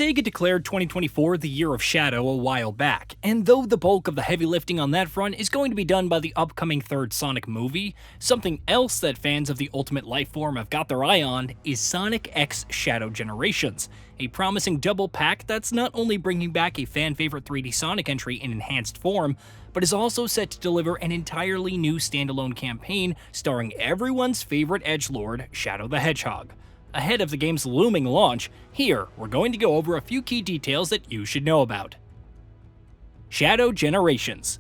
Sega declared 2024 the year of Shadow a while back, and though the bulk of the heavy lifting on that front is going to be done by the upcoming third Sonic movie, something else that fans of the Ultimate Lifeform have got their eye on is Sonic X Shadow Generations, a promising double pack that's not only bringing back a fan-favorite 3D Sonic entry in enhanced form, but is also set to deliver an entirely new standalone campaign starring everyone's favorite edgelord, Shadow the Hedgehog. Ahead of the game's looming launch, here we're going to go over a few key details that you should know about. Shadow Generations.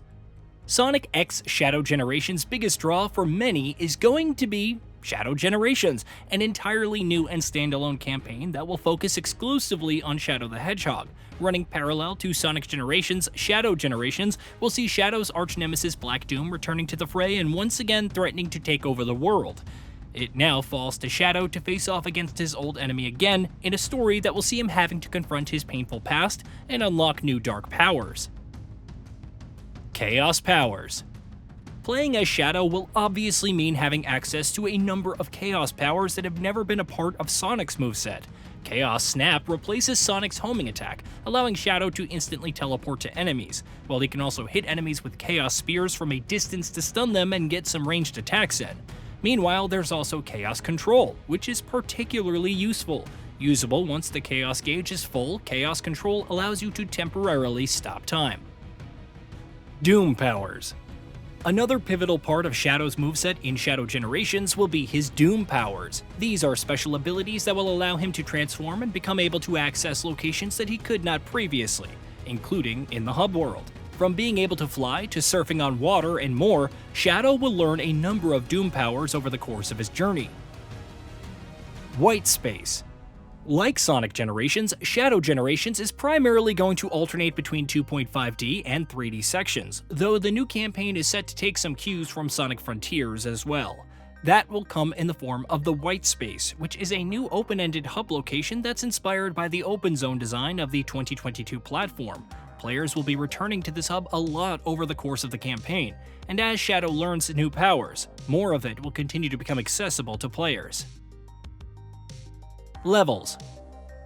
Sonic X Shadow Generations' biggest draw for many is going to be Shadow Generations, an entirely new and standalone campaign that will focus exclusively on Shadow the Hedgehog. Running parallel to Sonic Generations, Shadow Generations will see Shadow's arch-nemesis Black Doom returning to the fray and once again threatening to take over the world. It now falls to Shadow to face off against his old enemy again in a story that will see him having to confront his painful past and unlock new dark powers. Chaos Powers. Playing as Shadow will obviously mean having access to a number of Chaos Powers that have never been a part of Sonic's moveset. Chaos Snap replaces Sonic's homing attack, allowing Shadow to instantly teleport to enemies, while he can also hit enemies with Chaos Spears from a distance to stun them and get some ranged attacks in. Meanwhile, there's also Chaos Control, which is particularly useful. Usable once the Chaos gauge is full, Chaos Control allows you to temporarily stop time. Doom Powers. Another pivotal part of Shadow's moveset in Shadow Generations will be his Doom Powers. These are special abilities that will allow him to transform and become able to access locations that he could not previously, including in the hub world. From being able to fly to surfing on water and more, Shadow will learn a number of Doom powers over the course of his journey. White Space. Like Sonic Generations, Shadow Generations is primarily going to alternate between 2.5D and 3D sections, though the new campaign is set to take some cues from Sonic Frontiers as well. That will come in the form of the White Space, which is a new open-ended hub location that's inspired by the open zone design of the 2022 platform. Players will be returning to this hub a lot over the course of the campaign, and as Shadow learns new powers, more of it will continue to become accessible to players. Levels.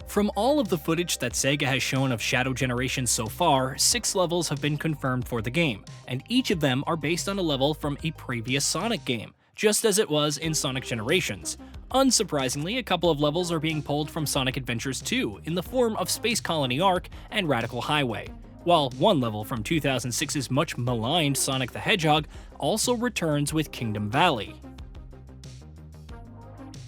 From all of the footage that Sega has shown of Shadow Generations so far, 6 levels have been confirmed for the game, and each of them are based on a level from a previous Sonic game, just as it was in Sonic Generations. Unsurprisingly, a couple of levels are being pulled from Sonic Adventures 2 in the form of Space Colony Arc and Radical Highway, while one level from 2006's much maligned Sonic the Hedgehog also returns with Kingdom Valley.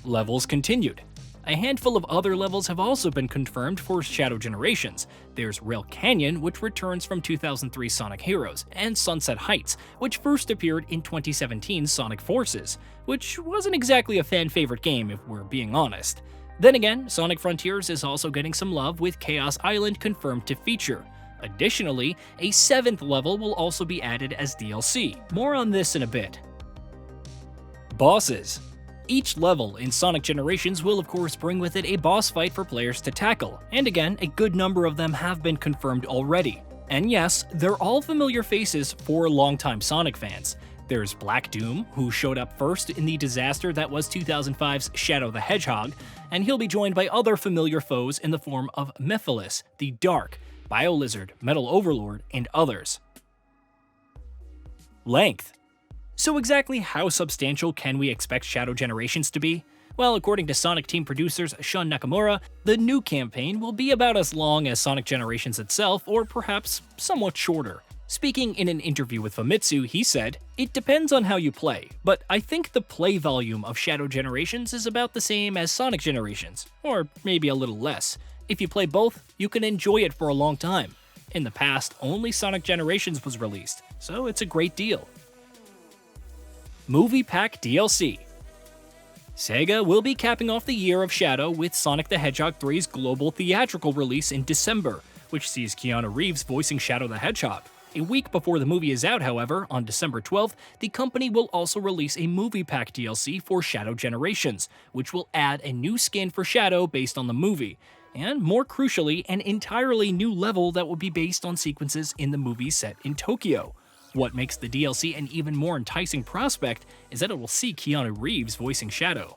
Levels continued. A handful of other levels have also been confirmed for Shadow Generations. There's Rail Canyon, which returns from 2003 Sonic Heroes, and Sunset Heights, which first appeared in 2017's Sonic Forces, which wasn't exactly a fan-favorite game if we're being honest. Then again, Sonic Frontiers is also getting some love with Chaos Island confirmed to feature. Additionally, a 7th level will also be added as DLC. More on this in a bit. Bosses. Each level in Sonic Generations will of course bring with it a boss fight for players to tackle, and again, a good number of them have been confirmed already. And yes, they're all familiar faces for longtime Sonic fans. There's Black Doom, who showed up first in the disaster that was 2005's Shadow the Hedgehog, and he'll be joined by other familiar foes in the form of Mephiles, the Dark, BioLizard, Metal Overlord, and others. Length. So exactly how substantial can we expect Shadow Generations to be? Well, according to Sonic team producers Shun Nakamura, the new campaign will be about as long as Sonic Generations itself, or perhaps somewhat shorter. Speaking in an interview with Famitsu, he said, "It depends on how you play, but I think the play volume of Shadow Generations is about the same as Sonic Generations, or maybe a little less. If you play both, you can enjoy it for a long time. In the past, only Sonic Generations was released, so it's a great deal." Movie Pack DLC. Sega will be capping off the year of Shadow with Sonic the Hedgehog 3's global theatrical release in December, which sees Keanu Reeves voicing Shadow the Hedgehog. A week before the movie is out, however, on December 12th, the company will also release a Movie Pack DLC for Shadow Generations, which will add a new skin for Shadow based on the movie, and more crucially, an entirely new level that will be based on sequences in the movie set in Tokyo. What makes the DLC an even more enticing prospect is that it will see Keanu Reeves voicing Shadow.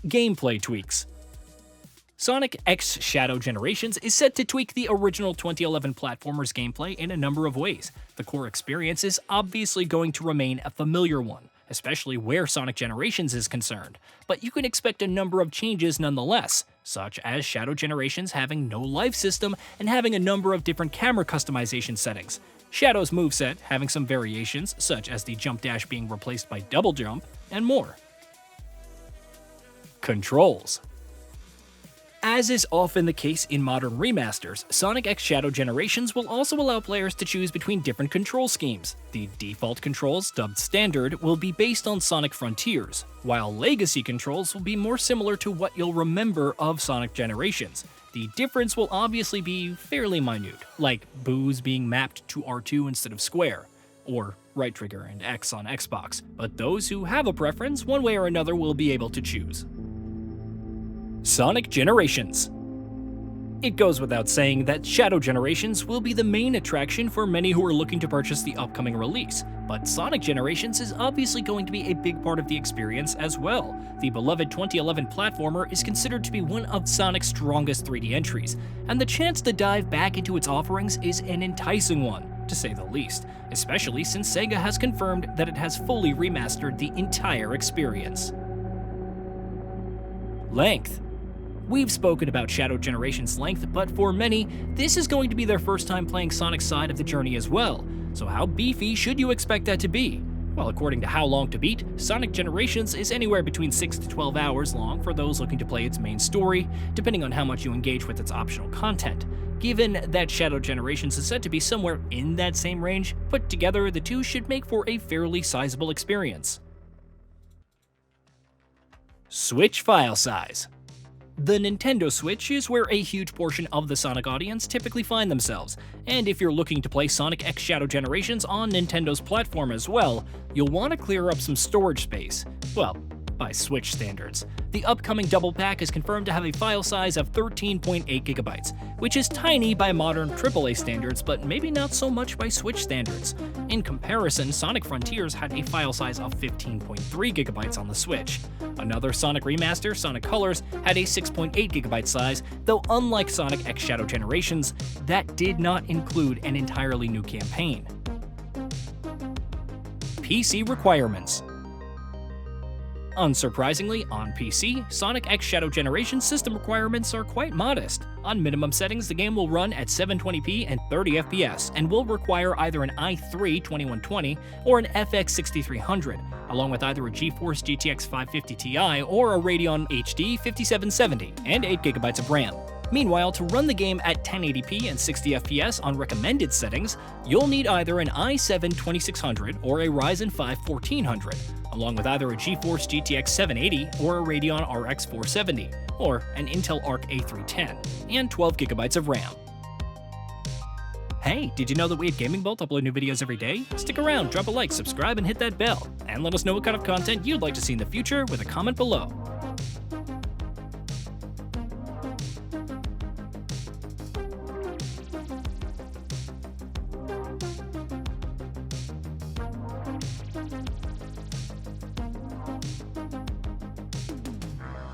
Gameplay tweaks. Sonic X Shadow Generations is set to tweak the original 2011 platformer's gameplay in a number of ways. The core experience is obviously going to remain a familiar one, especially where Sonic Generations is concerned, but you can expect a number of changes nonetheless, such as Shadow Generations having no life system and having a number of different camera customization settings, Shadow's moveset having some variations, such as the jump dash being replaced by double jump, and more. Controls. As is often the case in modern remasters, Sonic X Shadow Generations will also allow players to choose between different control schemes. The default controls, dubbed Standard, will be based on Sonic Frontiers, while Legacy controls will be more similar to what you'll remember of Sonic Generations. The difference will obviously be fairly minute, like Boos being mapped to R2 instead of square, or right trigger and X on Xbox, but those who have a preference, one way or another, will be able to choose. Sonic Generations. It goes without saying that Shadow Generations will be the main attraction for many who are looking to purchase the upcoming release, but Sonic Generations is obviously going to be a big part of the experience as well. The beloved 2011 platformer is considered to be one of Sonic's strongest 3D entries, and the chance to dive back into its offerings is an enticing one, to say the least, especially since Sega has confirmed that it has fully remastered the entire experience. Length. We've spoken about Shadow Generations' length, but for many, this is going to be their first time playing Sonic's side of the journey as well. So how beefy should you expect that to be? Well, according to How Long to Beat, Sonic Generations is anywhere between 6 to 12 hours long for those looking to play its main story, depending on how much you engage with its optional content. Given that Shadow Generations is said to be somewhere in that same range, put together the two should make for a fairly sizable experience. Switch file size. The Nintendo Switch is where a huge portion of the Sonic audience typically find themselves, and if you're looking to play Sonic X Shadow Generations on Nintendo's platform as well, you'll want to clear up some storage space. Well, by Switch standards. The upcoming double pack is confirmed to have a file size of 13.8 gigabytes, which is tiny by modern AAA standards, but maybe not so much by Switch standards. In comparison, Sonic Frontiers had a file size of 15.3 gigabytes on the Switch. Another Sonic remaster, Sonic Colors, had a 6.8 gigabyte size, though unlike Sonic X Shadow Generations, that did not include an entirely new campaign. PC requirements. Unsurprisingly, on PC, Sonic X Shadow Generations system requirements are quite modest. On minimum settings, the game will run at 720p and 30 FPS, and will require either an i3 2120 or an FX 6300, along with either a GeForce GTX 550 Ti or a Radeon HD 5770, and 8GB of RAM. Meanwhile, to run the game at 1080p and 60 FPS on recommended settings, you'll need either an i7 2600 or a Ryzen 5 1400, along with either a GeForce GTX 780 or a Radeon RX 470, or an Intel Arc A310, and 12GB of RAM. Hey, did you know that we at GamingBolt upload new videos every day? Stick around, drop a like, subscribe, and hit that bell, and let us know what kind of content you'd like to see in the future with a comment below.